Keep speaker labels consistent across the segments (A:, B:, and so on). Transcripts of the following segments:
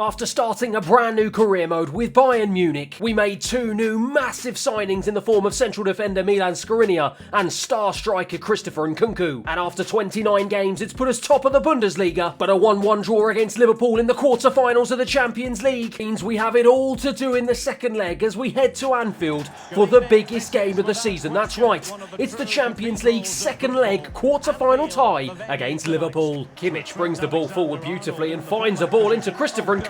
A: After starting a brand new career mode with Bayern Munich, we made two new massive signings in the form of central defender Milan Skriniar and star striker Christopher Nkunku. And after 29 games, it's put us top of the Bundesliga, but a 1-1 draw against Liverpool in the quarter-finals of the Champions League means we have it all to do in the second leg as we head to Anfield for the biggest game of the season. That's right, it's the Champions League second leg quarter-final tie against Liverpool. Kimmich brings the ball forward beautifully and finds a ball into Christopher Nkunku.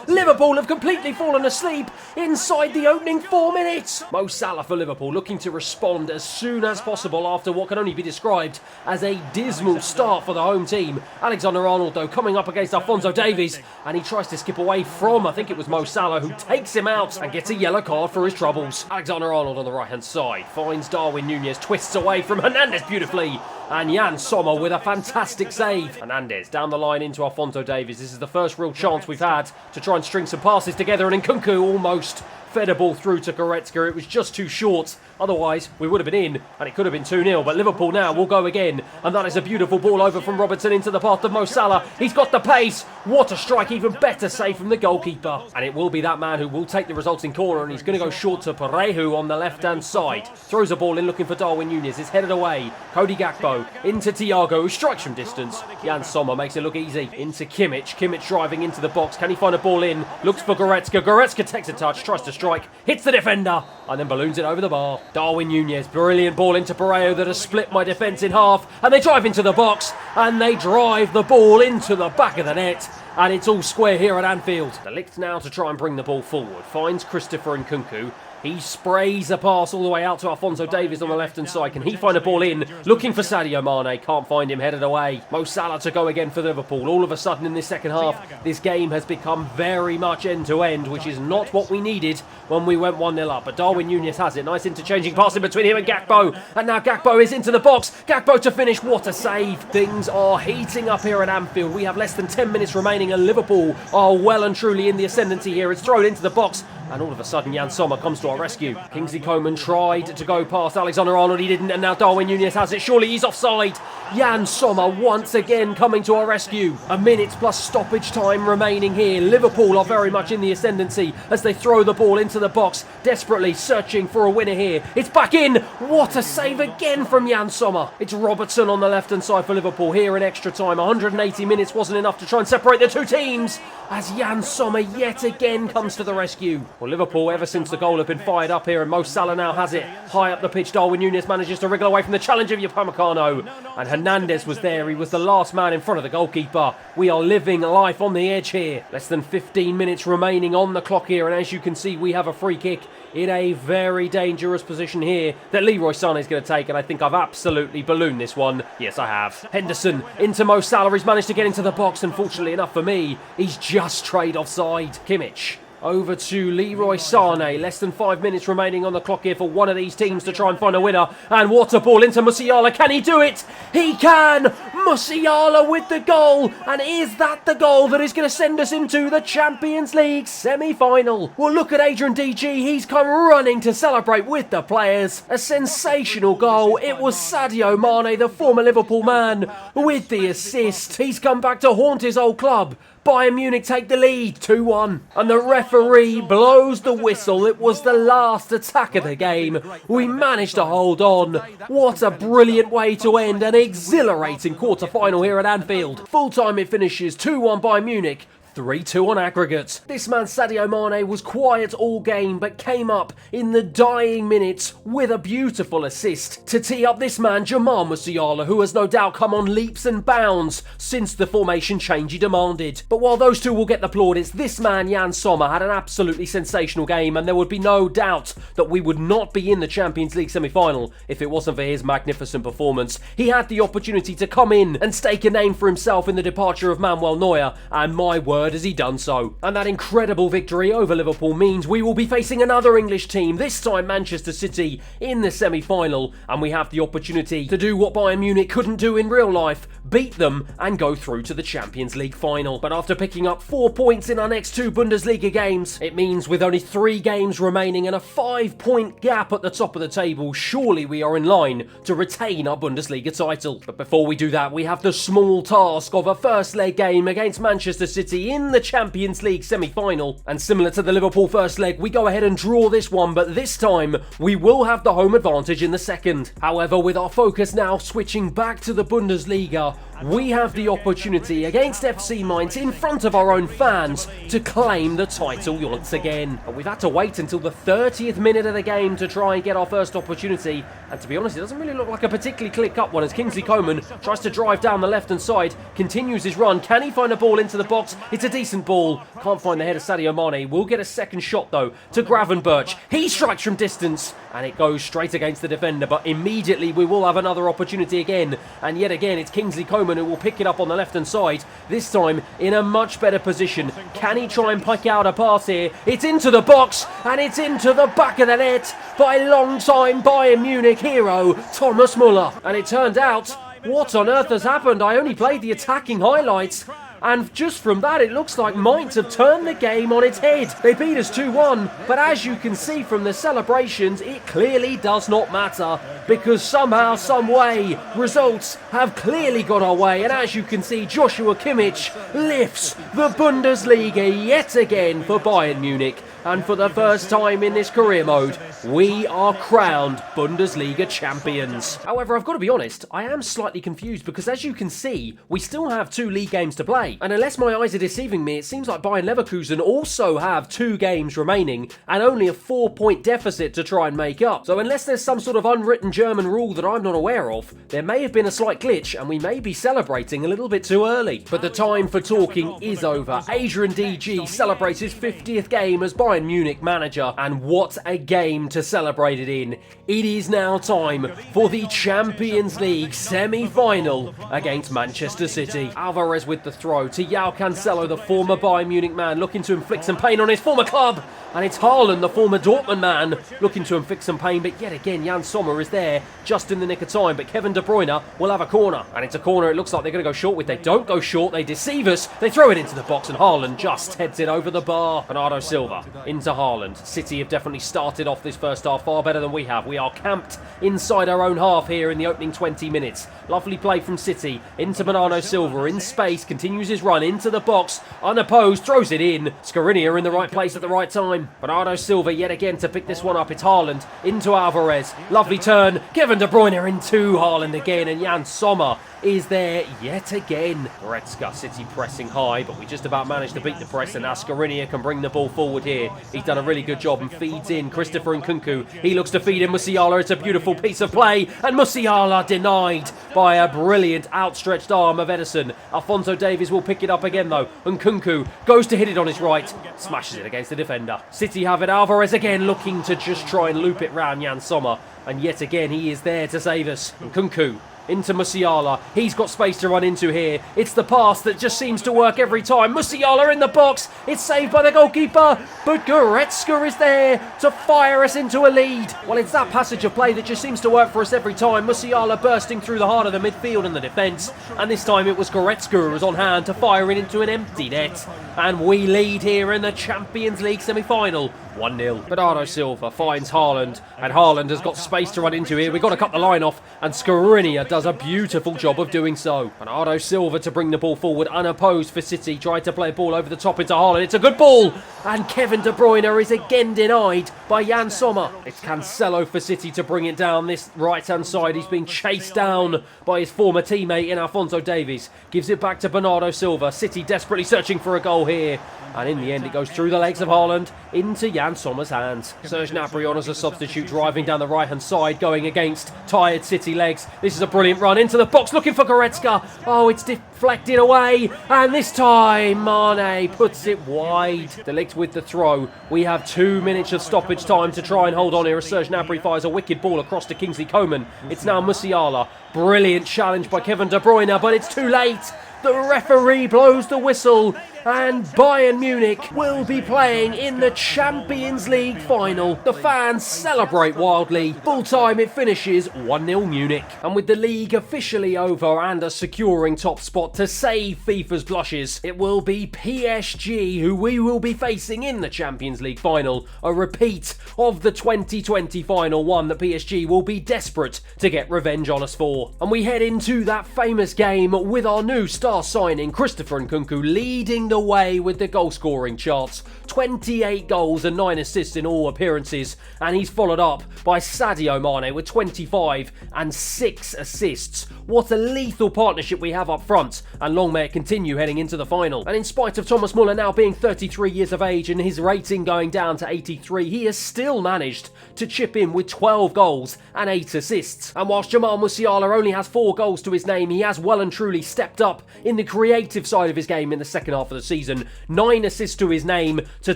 A: Liverpool have completely fallen asleep inside the opening 4 minutes. Mo Salah for Liverpool looking to respond as soon as possible after what can only be described as a dismal start for the home team. Alexander-Arnold though coming up against Alphonso Davies, and he tries to skip away from, I think it was Mo Salah, who takes him out and gets a yellow card for his troubles. Alexander-Arnold on the right hand side finds Darwin Núñez, twists away from Hernandez beautifully, and Yann Sommer with a fantastic save. Hernandez down the line into Alphonso Davies. This is the first real chance we've had to try and string some passes together, and Nkunku almost fed a ball through to Goretzka. It was just too short. Otherwise, we would have been in, and it could have been 2-0. But Liverpool now will go again. And that is a beautiful ball over from Robertson into the path of Mo Salah. He's got the pace. What a strike. Even better save from the goalkeeper. And it will be that man who will take the resulting corner. And he's going to go short to Parejo on the left-hand side. Throws a ball in looking for Darwin Núñez. It's headed away. Cody Gakpo into Thiago, who strikes from distance. Yann Sommer makes it look easy. Into Kimmich. Kimmich driving into the box. Can he find a ball in? Looks for Goretzka. Goretzka takes a touch. Tries to strike. Hits the defender. And then balloons it over the bar. Darwin Núñez, brilliant ball into Parejo that has split my defence in half. And they drive into the box. And they drive the ball into the back of the net. And it's all square here at Anfield. De Ligt now to try and bring the ball forward. Finds Christopher Nkunku. He sprays a pass all the way out to Alphonso Davies on the left-hand side. Can he find a ball in? Looking for Sadio Mane. Can't find him. Headed away. Mo Salah to go again for Liverpool. All of a sudden in this second half, this game has become very much end-to-end, which is not what we needed when we went 1-0 up. But Darwin Núñez has it. Nice interchanging pass in between him and Gakpo. And now Gakpo is into the box. Gakpo to finish. What a save. Things are heating up here at Anfield. We have less than 10 minutes remaining and Liverpool are well and truly in the ascendancy here. It's thrown into the box. And all of a sudden, Yann Sommer comes to our rescue. Kingsley Coman tried to go past Alexander-Arnold. He didn't, and now Darwin Núñez has it. Surely he's offside. Yann Sommer once again coming to our rescue. A minute plus stoppage time remaining here. Liverpool are very much in the ascendancy as they throw the ball into the box, desperately searching for a winner here. It's back in. What a save again from Yann Sommer. It's Robertson on the left-hand side for Liverpool here in extra time. 180 minutes wasn't enough to try and separate the two teams as Yann Sommer yet again comes to the rescue. Well, Liverpool, ever since the goal, have been fired up here, and Mo Salah now has it. High up the pitch, Darwin Núñez manages to wriggle away from the challenge of Upamecano. And Hernandez was there. He was the last man in front of the goalkeeper. We are living life on the edge here. Less than 15 minutes remaining on the clock here, and as you can see, we have a free kick in a very dangerous position here that Leroy Sané is going to take, and I think I've absolutely ballooned this one. Yes, I have. Henderson into Mo Salah. He's managed to get into the box, and fortunately enough for me, he's just strayed offside. Kimmich over to Leroy Sané. Less than 5 minutes remaining on the clock here for one of these teams to try and find a winner. And what a ball into Musiala. Can he do it? He can! Musiala with the goal. And is that the goal that is going to send us into the Champions League semi-final? Well, look at Adrian DG. He's come running to celebrate with the players. A sensational goal. It was Sadio Mane, the former Liverpool man, with the assist. He's come back to haunt his old club. Bayern Munich take the lead, 2-1. And the referee blows the whistle. It was the last attack of the game. We managed to hold on. What a brilliant way to end an exhilarating quarter-final here at Anfield. Full-time it finishes 2-1 Bayern Munich. 3-2 on aggregate. This man Sadio Mane was quiet all game but came up in the dying minutes with a beautiful assist to tee up this man Jamal Musiala, who has no doubt come on leaps and bounds since the formation change he demanded. But while those two will get the plaudits, this man Yann Sommer had an absolutely sensational game, and there would be no doubt that we would not be in the Champions League semi-final if it wasn't for his magnificent performance. He had the opportunity to come in and stake a name for himself in the departure of Manuel Neuer, and my word, has he done so. And that incredible victory over Liverpool means we will be facing another English team, this time Manchester City, in the semi-final, and we have the opportunity to do what Bayern Munich couldn't do in real life, beat them and go through to the Champions League final. But after picking up 4 points in our next 2 Bundesliga games, it means with only 3 games remaining and a 5-point gap at the top of the table, surely we are in line to retain our Bundesliga title. But before we do that, we have the small task of a first leg game against Manchester City in the Champions League semi-final. And similar to the Liverpool first leg, we go ahead and draw this one, but this time we will have the home advantage in the second. However, with our focus now switching back to the Bundesliga, we have the opportunity against FC Mainz in front of our own fans to claim the title once again. But we've had to wait until the 30th minute of the game to try and get our first opportunity. And to be honest, it doesn't really look like a particularly clear-cut one as Kingsley Coman tries to drive down the left-hand side, continues his run. Can he find a ball into the box? It's a decent ball. Can't find the head of Sadio Mane. We'll get a second shot, though, to Gravenberch. He strikes from distance, and it goes straight against the defender. But immediately we will have another opportunity again. And yet again, it's Kingsley Coman who will pick it up on the left-hand side. This time in a much better position. Can he try and pick out a pass here? It's into the box, and it's into the back of the net by long-time Bayern Munich hero Thomas Muller. And it turned out, what on earth has happened? I only played the attacking highlights, and just from that it looks like Mainz have turned the game on its head. They beat us 2-1, but as you can see from the celebrations, it clearly does not matter, because somehow, some way, results have clearly got our way. And as you can see, Joshua Kimmich lifts the Bundesliga yet again for Bayern Munich. And for the first time in this career mode, we are crowned Bundesliga champions. However, I've got to be honest, I am slightly confused because as you can see, we still have 2 league games to play. And unless my eyes are deceiving me, it seems like Bayern Leverkusen also have 2 games remaining and only a 4-point deficit to try and make up. So unless there's some sort of unwritten German rule that I'm not aware of, there may have been a slight glitch and we may be celebrating a little bit too early. But the time for talking is over. Adrian DG celebrates his 50th game as Bayern Munich manager, and what a game to celebrate it in. It is now time for the Champions League semi-final against Manchester City. Alvarez with the throw to João Cancelo, the former Bayern Munich man, looking to inflict some pain on his former club. And it's Haaland, the former Dortmund man, looking to inflict some pain. But yet again, Jan Sommer is there just in the nick of time. But Kevin De Bruyne will have a corner. And it's a corner it looks like they're going to go short with. They don't go short. They deceive us. They throw it into the box and Haaland just heads it over the bar. Bernardo Silva into Haaland. City have definitely started off this first half far better than we have. We are camped inside our own half here in the opening 20 minutes. Lovely play from City into Bernardo Silva in space. Continues his run into the box. Unopposed. Throws it in. Skriniar in the right place at the right time. Bernardo Silva yet again to pick this one up. It's Haaland into Alvarez. Lovely turn. Kevin De Bruyne into Haaland again. And Jan Sommer is there yet again. Goretzka, City pressing high, but we just about managed to beat the press, and now Skriniar can bring the ball forward here. He's done a really good job and feeds in Christopher Nkunku. He looks to feed in Musiala. It's a beautiful piece of play, and Musiala denied by a brilliant outstretched arm of Ederson. Alphonso Davies will pick it up again though. Nkunku goes to hit it on his right, smashes it against the defender. City have it. Alvarez again looking to just try and loop it round Jan Sommer, and yet again he is there to save us. Nkunku into Musiala. He's got space to run into here. It's the pass that just seems to work every time. Musiala in the box. It's saved by the goalkeeper, but Goretzka is there to fire us into a lead. Well, it's that passage of play that just seems to work for us every time. Musiala bursting through the heart of the midfield and the defence, and this time it was Goretzka who was on hand to fire it into an empty net. And we lead here in the Champions League semi-final, 1-0. Bernardo Silva finds Haaland, and Haaland has got space to run into here. We've got to cut the line off, and Skriniar does a beautiful job of doing so. Bernardo Silva to bring the ball forward, unopposed for City. Tried to play a ball over the top into Haaland. It's a good ball, and Kevin De Bruyne is again denied by Jan Sommer. It's Cancelo for City to bring it down this right-hand side. He's being chased down by his former teammate in Alphonso Davies. Gives it back to Bernardo Silva. City desperately searching for a goal here. And in the end, it goes through the legs of Haaland into Jan Sommer's hands. Serge Gnabry on as a substitute, driving down the right-hand side, going against tired City legs. This is a brilliant run into the box, looking for Goretzka. Oh, it's deflected away. And this time, Mane puts it wide. De Ligt with the throw. We have 2 minutes of stoppage time to try and hold on here as Serge Gnabry fires a wicked ball across to Kingsley Coman. It's now Musiala. Brilliant challenge by Kevin De Bruyne, but it's too late. The referee blows the whistle, and Bayern Munich will be playing in the Champions League final. The fans celebrate wildly. Full time it finishes 1-0 Munich. And with the league officially over and a securing top spot to save FIFA's blushes, it will be PSG who we will be facing in the Champions League final. A repeat of the 2020 final, one that PSG will be desperate to get revenge on us for. And we head into that famous game with our new star signing Christopher Nkunku leading the the way with the goal scoring charts. 28 goals and 9 assists in all appearances, and he's followed up by Sadio Mane with 25 and 6 assists. What a lethal partnership we have up front, and long may it continue heading into the final. And in spite of Thomas Muller now being 33 years of age and his rating going down to 83, he has still managed to chip in with 12 goals and 8 assists. And whilst Jamal Musiala only has 4 goals to his name, he has well and truly stepped up in the creative side of his game in the second half of the season. 9 assists to his name to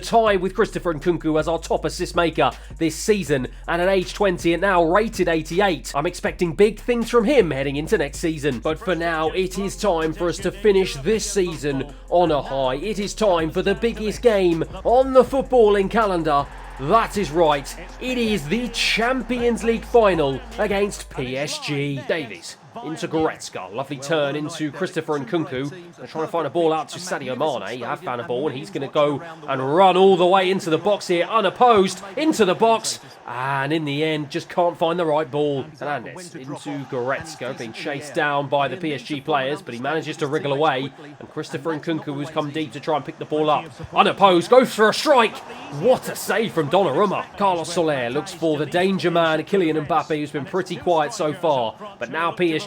A: tie with Christopher Nkunku as our top assist maker this season, and at age 20 and now rated 88. I'm expecting big things from him heading into next season. But for now, it is time for us to finish this season on a high. It is time for the biggest game on the footballing calendar. That is right, it is the Champions League final against PSG. Davies into Goretzka, lovely turn into Christopher Nkunku. They're trying to find a ball out to Sadio Mane. Have found a ball, and he's going to go and run all the way into the box here, unopposed, into the box, and in the end, just can't find the right ball. Hernandez into Goretzka, being chased down by the PSG players, but he manages to wriggle away, and Christopher Nkunku, who's come deep to try and pick the ball up, unopposed, goes for a strike. What a save from Donnarumma. Carlos Soler looks for the danger man, Kylian Mbappe, who's been pretty quiet so far, but now PSG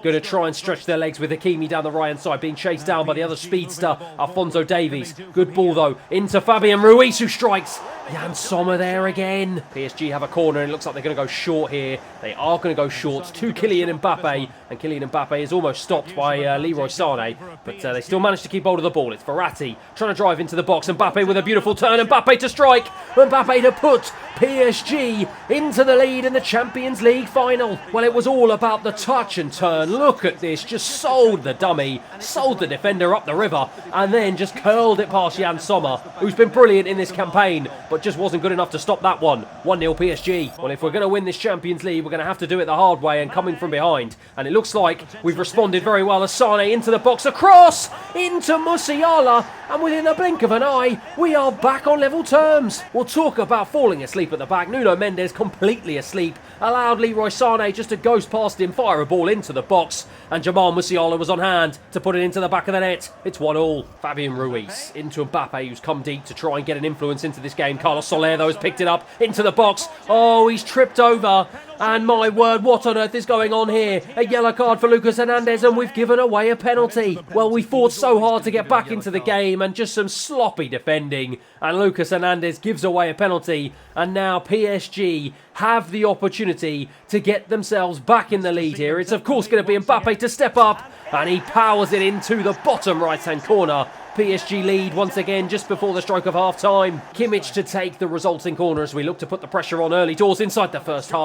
A: going to try and stretch their legs with Hakimi down the right-hand side, being chased down by the other speedster, Alphonso Davies. Good ball, though, into Fabian Ruiz, who strikes. Jan Sommer there again. PSG have a corner, and it looks like they're going to go short here. They are going to go short to Kylian Mbappe, and Kylian Mbappe is almost stopped by Leroy Sané, but they still manage to keep hold of the ball. It's Verratti trying to drive into the box. Mbappe with a beautiful turn. Mbappe to strike. Mbappe to put PSG into the lead in the Champions League final. Well, it was all about the touch and turn. Look at this. Just sold the dummy, sold the defender up the river, and then just curled it past Jan Sommer, who's been brilliant in this campaign, but just wasn't good enough to stop that one. 1-0 PSG. Well, if we're going to win this Champions League, we're going to have to do it the hard way and coming from behind. And it looks like we've responded very well as Sané into the box, across into Musiala, and within a blink of an eye, we are back on level terms. We'll talk about falling asleep at the back. Nuno Mendes completely asleep, allowed Leroy Sané just to ghost past him, fire a ball into the box, and Jamal Musiala was on hand to put it into the back of the net. It's 1-1. Fabian Ruiz into Mbappe, who's come deep to try and get an influence into this game. Carlos Soler, though, has picked it up into the box. Oh, he's tripped over. And my word, what on earth is going on here? A yellow card for Lucas Hernandez, and we've given away a penalty. Well, we fought so hard to get back into the game, and just some sloppy defending. And Lucas Hernandez gives away a penalty. And now PSG have the opportunity to get themselves back in the lead here. It's, of course, going to be Mbappe to step up. And he powers it into the bottom right-hand corner. PSG lead once again just before the stroke of half-time. Kimmich to take the resulting corner as we look to put the pressure on early doors inside the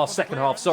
A: second half,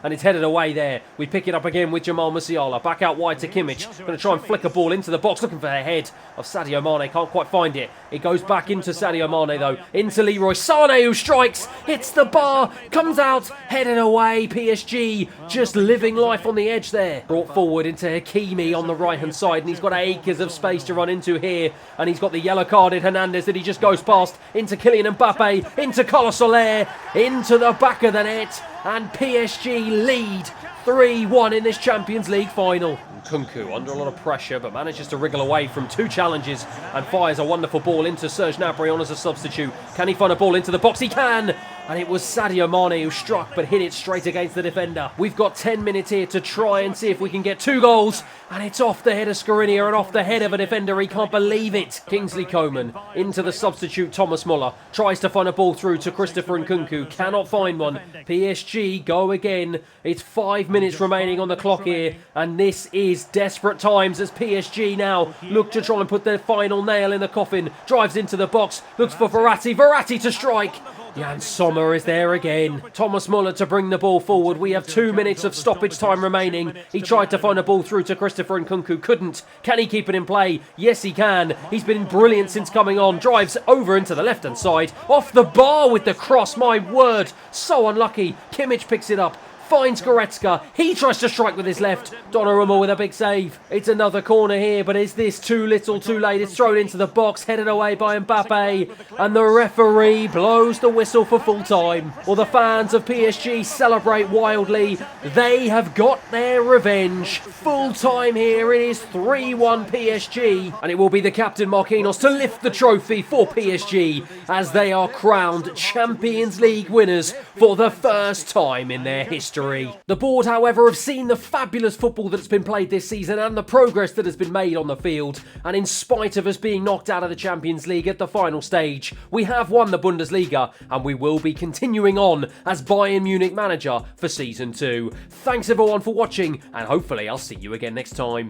A: and it's headed away there. We pick it up again with Jamal Musiala, back out wide to Kimmich, going to try and flick a ball into the box, looking for the head of Sadio Mane, can't quite find it. It goes back into Sadio Mane though, into Leroy Sané, who strikes, hits the bar, comes out, headed away. PSG just living life on the edge there. Brought forward into Hakimi on the right-hand side, and he's got acres of space to run into here. And he's got the yellow carded Hernandez that he just goes past, into Kylian Mbappe, into Carlos Soler, into the back of the net, and PSG lead 3-1 in this Champions League final. Nkunku under a lot of pressure, but manages to wriggle away from 2 challenges and fires a wonderful ball into Serge Gnabry on as a substitute. Can he find a ball into the box? He can! And it was Sadio Mane who struck, but hit it straight against the defender. We've got 10 minutes here to try and see if we can get 2 goals. And it's off the head of Skriniar and off the head of a defender. He can't believe it. Kingsley Coman into the substitute Thomas Muller. Tries to find a ball through to Christopher Nkunku. Cannot find one. PSG go again. It's 5 minutes remaining on the clock here. And this is desperate times as PSG now look to try and put their final nail in the coffin. Drives into the box. Looks for Verratti. Verratti to strike. Jan Sommer is there again. Thomas Muller to bring the ball forward. We have 2 minutes of stoppage time remaining. He tried to find a ball through to Christopher Nkunku. Couldn't. Can he keep it in play? Yes, he can. He's been brilliant since coming on. Drives over into the left-hand side. Off the bar with the cross. My word. So unlucky. Kimmich picks it up. finds Goretzka. He tries to strike with his left. Donnarumma with a big save. It's another corner here, but is this too little too late? It's thrown into the box, headed away by Mbappe, and the referee blows the whistle for full time. Well, the fans of PSG celebrate wildly. They have got their revenge. Full time here, it is 3-1 PSG, and it will be the captain Marquinhos to lift the trophy for PSG as they are crowned Champions League winners for the first time in their history. The board, however, have seen the fabulous football that's been played this season and the progress that has been made on the field, and in spite of us being knocked out of the Champions League at the final stage, we have won the Bundesliga, and we will be continuing on as Bayern Munich manager for Season 2. Thanks everyone for watching, and hopefully I'll see you again next time.